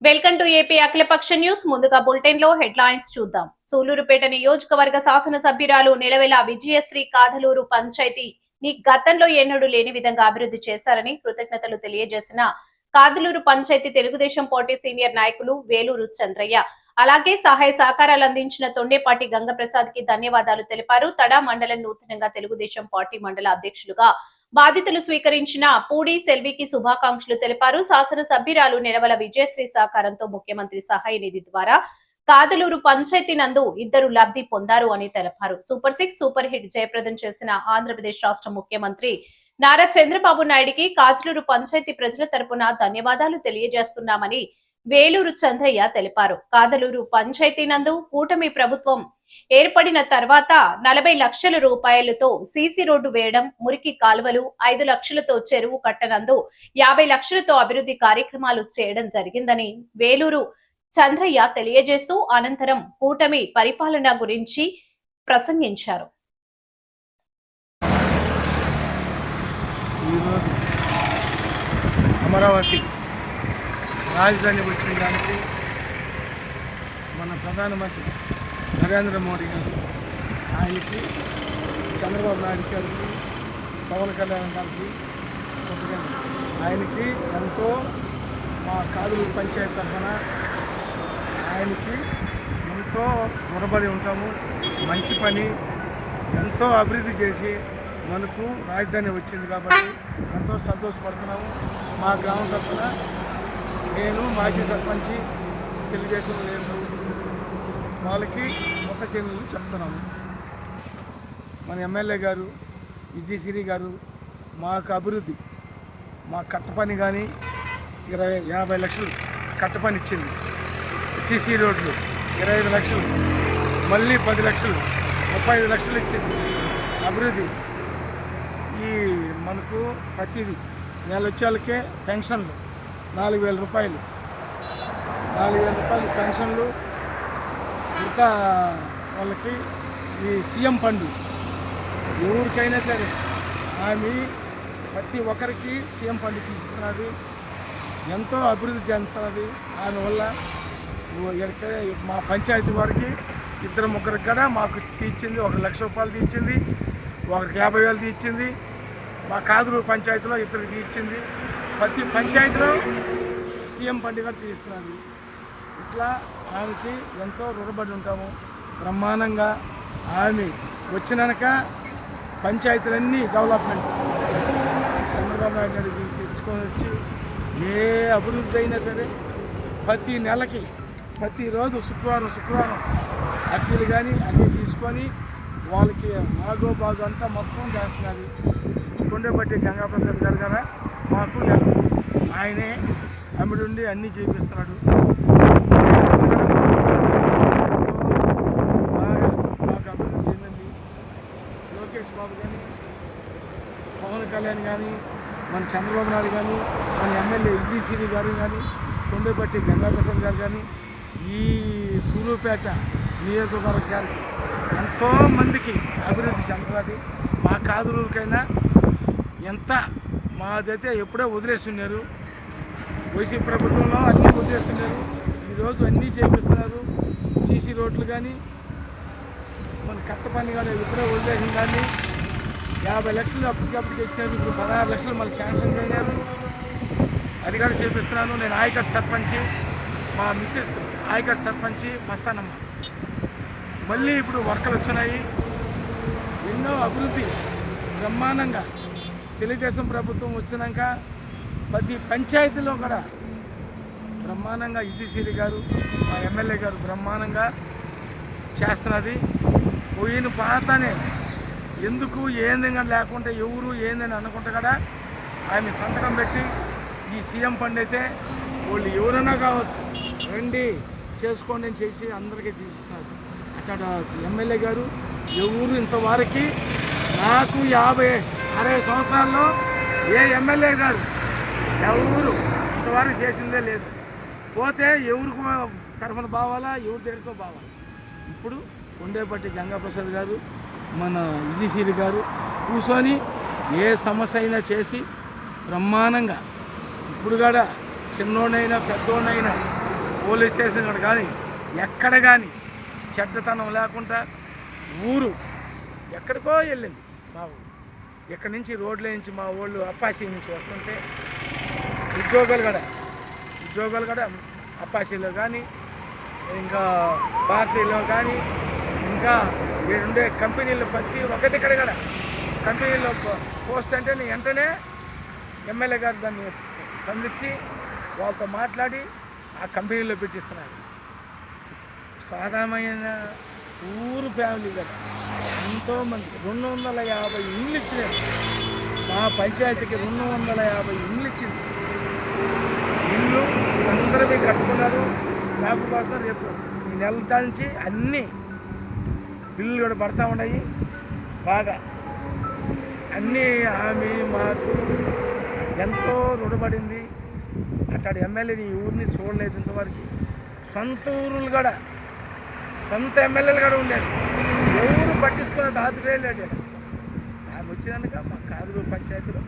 Welcome to AP అఖిలపక్ష news. ముందుగా bulletin లో హెడ్లైన్స్ చూద్దాం. సూలూరుపేట నియోజకవర్గ శాసనసభ్యురాలు నిలవెల విజయశ్రీ కాదలూరు పంచాయతీని గతంలో ఎన్నడూ లేని విధంగా అభివృద్ధి చేశారని కృతజ్ఞతలు తెలియజేసిన కాదలూరు పంచాయతీ తెలుగుదేశం పార్టీ సీనియర్ నాయకులు వేలూరు చంద్రయ్య, అలాగే సహాయ సహకారాలు అందించిన తొండేపాటి గంగప్రసాద్ కి ధన్యవాదాలు తెలిపారు. తడా మండలం నూతనంగా తెలుగుదేశం పార్టీ మండల అధ్యక్షులుగా బాధ్యతలు స్వీకరించిన పూడి సెల్వికి శుభాకాంక్షలు తెలిపారు. శాసనసభ్యురాలు నిలవల విజయశ్రీ సహకారంతో ముఖ్యమంత్రి సహాయ నిధి ద్వారా కాదలూరు పంచాయతీ నందు ఇద్దరు లబ్ధి పొందారు అని తెలిపారు. సూపర్ 6 సూపర్ హిట్ జయప్రదం చేసిన ఆంధ్రప్రదేశ్ రాష్ట్ర ముఖ్యమంత్రి నారా చంద్రబాబు నాయుడికి కాదలూరు పంచాయతీ ప్రజల తరపున ధన్యవాదాలు తెలియజేస్తున్నామని వేలూరు చంద్రయ్య తెలిపారు. కాదలూరు పంచాయతీ నందు కూటమి ప్రభుత్వం ఏర్పడిన తర్వాత 40 లక్షల రూపాయలతో సీసీ రోడ్డు వేయడం, మురికి కాలువలు, 5 లక్షలతో చెరువు కట్టనందు 50 లక్షలతో అభివృద్ధి కార్యక్రమాలు చేయడం జరిగిందని వేలూరు చంద్రయ్య తెలియజేస్తూ అనంతరం కూటమి పరిపాలన గురించి ప్రసంగించారు. అమరావతి రాజధాని వచ్చిన దానికి మన ప్రధానమంత్రి నరేంద్ర మోడీ గారు, ఆయనకి చంద్రబాబు నాయుడు గారికి, పవన్ కళ్యాణ్ గారికి, ఆయనకి ఎంతో మా కాదలూరు పంచాయతీ తరఫున ఆయనకి ఎంతో రుణపడి ఉంటాము. మంచి పని ఎంతో అభివృద్ధి చేసి మనకు రాజధాని వచ్చింది కాబట్టి ఎంతో సంతోషపడుతున్నాము. మా గ్రామం తరఫున నేను మాజీ సర్పంచి తెలుగుదేశం లేదు వాళ్ళకి కృతజ్ఞతలు చెప్తున్నాము. మన ఎమ్మెల్యే గారు విజయశ్రీ గారు మాకు అభివృద్ధి, మా కట్టపని కానీ 50 లక్షలు కట్టపని ఇచ్చింది. సీసీ రోడ్లు 25 లక్షలు, మళ్ళీ 10 లక్షలు, 35 లక్షలు ఇచ్చింది అభివృద్ధి. ఈ మనకు ప్రతిదీ నెల వచ్చేళ్ళకే పెన్షన్లు 4,000 రూపాయలు, 4,000 రూపాయలు పెన్షన్లు. ఇంకా వాళ్ళకి ఈ సీఎం ఫండ్ ఎవరికైనా సరే ఆమె ప్రతి ఒక్కరికి సీఎం ఫండ్ తీస్తున్నది, ఎంతో అభివృద్ధి చెందుతున్నది. దానివల్ల మా పంచాయతీ వారికి 2-3 కూడా మాకు తీర్చింది. 1 లక్ష రూపాయలు తీర్చింది, ఒకరికి 50,000 తీర్చింది. మా కాదలూరు పంచాయతీలో 2 తీర్చింది. ప్రతి పంచాయతీలో సీఎం ఫండ్ కూడా తీస్తున్నది. ఇట్లా ఆమెకి ఎంతో రుణపడి ఉంటాము. బ్రహ్మాండంగా ఆమె వచ్చినాక పంచాయతీలన్నీ డెవలప్మెంట్ చంద్రబాబు నాయుడు గారికి తెచ్చుకొని వచ్చి ఏ అభివృద్ధి అయినా సరే ప్రతి నెలకి ప్రతిరోజు శుక్రవారం అర్జీలు కానీ అన్నీ తీసుకొని వాళ్ళకి బాగో అంతా మొత్తం చేస్తున్నది. కొండేపట్టి గంగాప్రసాద్ గారు కదా మాకు ఆయనే అమ్మిడుండి అన్నీ చేపిస్తున్నాడు. బాగా మాకు అభివృద్ధి చెందింది. లోకేష్ బాబు కానీ, పవన్ కళ్యాణ్ కానీ, మన చంద్రబాబు నాయుడు కానీ, మన ఎమ్మెల్యే విజయశ్రీ గారు కానీ, కొండేపట్టి గంగాప్రసాద్ గారు కానీ, ఈ సూలూరుపేట నియోజకవర్గానికి ఎంతోమందికి అభివృద్ధి చెందుతుంది. మా కాదలూరుకైనా ఎంత మాదైతే ఎప్పుడో వదిలేస్తున్నారు. వైసీపీ ప్రభుత్వంలో అన్నీ వదిలేస్తున్నారు. ఈరోజు అన్నీ చేపిస్తున్నారు. సీసీ రోడ్లు కానీ, మన కట్ట పని కానీ ఎప్పుడో వదిలేసింది. కానీ 50 లక్షలు అప్పటికప్పటికి ఇచ్చారు. ఇప్పుడు 16 లక్షలు మళ్ళీ శాంక్షన్ చేయలేరు. అది కూడా చేపిస్తున్నాను. నేను ఆయకట్ సర్పంచి, మా మిస్సెస్ ఆయకట్ సర్పంచి మస్తానమ్మ. మళ్ళీ ఇప్పుడు వర్కలు వచ్చినాయి. ఎన్నో అభివృద్ధి బ్రహ్మాండంగా తెలుగుదేశం ప్రభుత్వం వచ్చినాక ప్రతి పంచాయతీలో కూడా బ్రహ్మాండంగా విజయశ్రీ గారు, మా ఎమ్మెల్యే గారు బ్రహ్మాండంగా చేస్తున్నది. పోయిన పాతనే ఎందుకు ఏందిగా లేకుంటే ఎవరు ఏందని అనుకుంటే కూడా ఆమె సంతకం పెట్టి ఈ సీఎం ఫండ్ అయితే వాళ్ళు ఎవరైనా కావచ్చు రండి చేసుకోండి అని చేసి అందరికీ తీసిస్తున్నారు. అక్కడ ఎమ్మెల్యే గారు ఎవరు ఇంతవరకు నాకు 50-60 సంవత్సరాల్లో ఏ ఎమ్మెల్యే గారు ఎవరు ఇంతవరకు చేసిందే లేదు. పోతే ఎవరికి తరఫున బావాలా, ఎవరి దగ్గరకో బావాలి. ఇప్పుడు కొండేపట్టి గంగాప్రసాద్ గారు, మన విజయశ్రీ గారు కూర్చొని ఏ సమస్య అయినా చేసి బ్రహ్మాండంగా ఇప్పుడు కూడా చిన్నోడైనా పెద్దోడైనా పోలీస్ స్టేషన్ కానీ ఎక్కడ కానీ చెడ్డతనం లేకుండా ఊరు ఎక్కడికో వెళ్ళింది మా ఊరు. ఇక్కడి నుంచి రోడ్ల నుంచి మా ఊళ్ళు అప్పాసి నుంచి వస్తుంటే ఉద్యోగాలు కూడా అప్పాసీలో కానీ ఇంకా భారతీయులో కానీ ఇంకా ఉండే కంపెనీలు ప్రతి ఒక్క దగ్గర కూడా కంపెనీలో పోస్ట్ అంటే వెంటనే ఎమ్మెల్యే గారు దాన్ని పంపించి వాళ్ళతో మాట్లాడి ఆ కంపెనీలో పెట్టిస్తున్నారు. సాధారణమైన ఊరు ఫ్యామిలీ కదా ఎంతోమంది 250 ఇండ్లు ఇచ్చినారు. మా పంచాయతీకి 250 ఇండ్లు ఇచ్చింది. ఇల్లు అందరూ కట్టుకున్నారు. స్లాబ్ కోసం రేపు ఈ నెల నుంచి అన్నీ బిల్లులు కూడా పడతా ఉన్నాయి. బాగా అన్నీ ఆమె మాకు ఎంతో రుణపడింది. అట్లాంటి ఎమ్మెల్యేని ఈ ఊరిని చూడలేదు ఇంతవరకు. సొంత ఊరులు కూడా సొంత ఎమ్మెల్యేలు కూడా ఉండేది. ఎవరు పట్టించుకున్న దాతుడే లేడు. ఆమె వచ్చినాక మా కాదులూరు పంచాయతీలో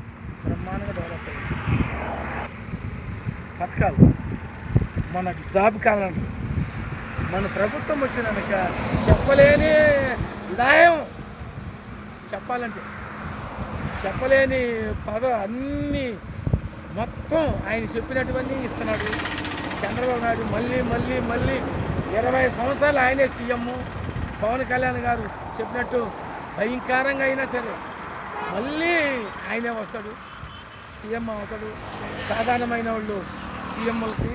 బ్రహ్మాండంగా డెవలప్ అయ్యింది. పథకాలు మన జాబ్ కాలంలో మన ప్రభుత్వం వచ్చినాక చెప్పలేని విధాయం, చెప్పలేని అన్నీ మొత్తం ఆయన చెప్పినటువన్నీ ఇస్తున్నాడు. చంద్రబాబు నాయుడు మళ్ళీ 20 సంవత్సరాలు ఆయనే సీఎం. పవన్ కళ్యాణ్ గారు చెప్పినట్టు భయంకరంగా అయినా సరే మళ్ళీ ఆయనే వస్తాడు, సీఎం అవుతాడు. సాధారణమైన వాళ్ళు సీఎంలకి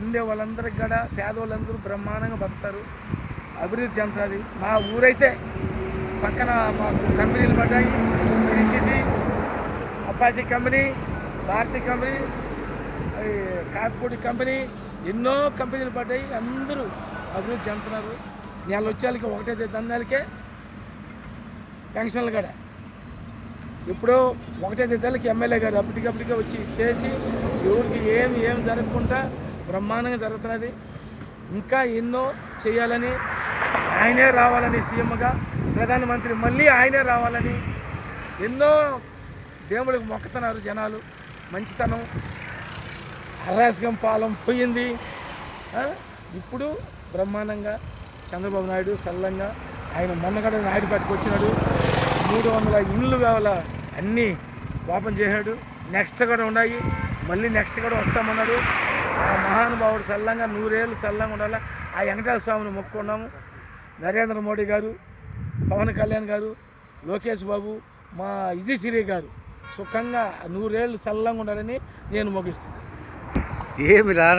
ఉండే వాళ్ళందరికీ కూడా పేదవాళ్ళందరూ బ్రహ్మాండంగా బతుకుతారు, అభివృద్ధి చెందుతుంది. మా ఊరైతే పక్కన మాకు కంపెనీలు పడ్డాయి. శ్రీ సిటీ, అప్పాసి కంపెనీ, భారతీ కంపెనీ, కాకపోడి కంపెనీ, ఎన్నో కంపెనీలు పడ్డాయి. అందరూ అభివృద్ధి చెందుతున్నారు. నెల వచ్చేళ్ళకి 1 దందాలకే పెన్షన్లు కూడా ఇప్పుడు 1 దిద్దాలకి ఎమ్మెల్యే గారు అప్పటికప్పటికే వచ్చి చేసి ఎవరికి ఏం జరగకుండా బ్రహ్మాండంగా జరుగుతున్నది. ఇంకా ఎన్నో చేయాలని, ఆయనే రావాలని సీఎంగా, ప్రధానమంత్రి మళ్ళీ ఆయనే రావాలని ఎన్నో దేవుడికి మొక్కుతున్నారు జనాలు. మంచితనం, అరాజకం పాలన పోయింది. ఇప్పుడు బ్రహ్మాండంగా చంద్రబాబు నాయుడు సల్లంగా ఆయన మొన్నగడ నాయుడుపేటకు వచ్చినాడు. 300 ఇండ్లు కావాల అన్నీ ఓపెన్ చేశాడు. నెక్స్ట్ కూడా ఉన్నాయి, మళ్ళీ నెక్స్ట్ కూడా వస్తామన్నాడు. ఆ మహానుభావుడు సల్లంగా 100 ఏళ్ళు సల్లంగా ఉండాలి. ఆ వెంకటేశ్వర స్వామిని మొక్కుకున్నాము. నరేంద్ర మోడీ గారు, పవన్ కళ్యాణ్ గారు, లోకేష్ బాబు, మా విజయశ్రీ గారు సుఖంగా 100 ఏళ్ళు సల్లంగా ఉండాలని నేను ముగిస్తాను. ఏమి రా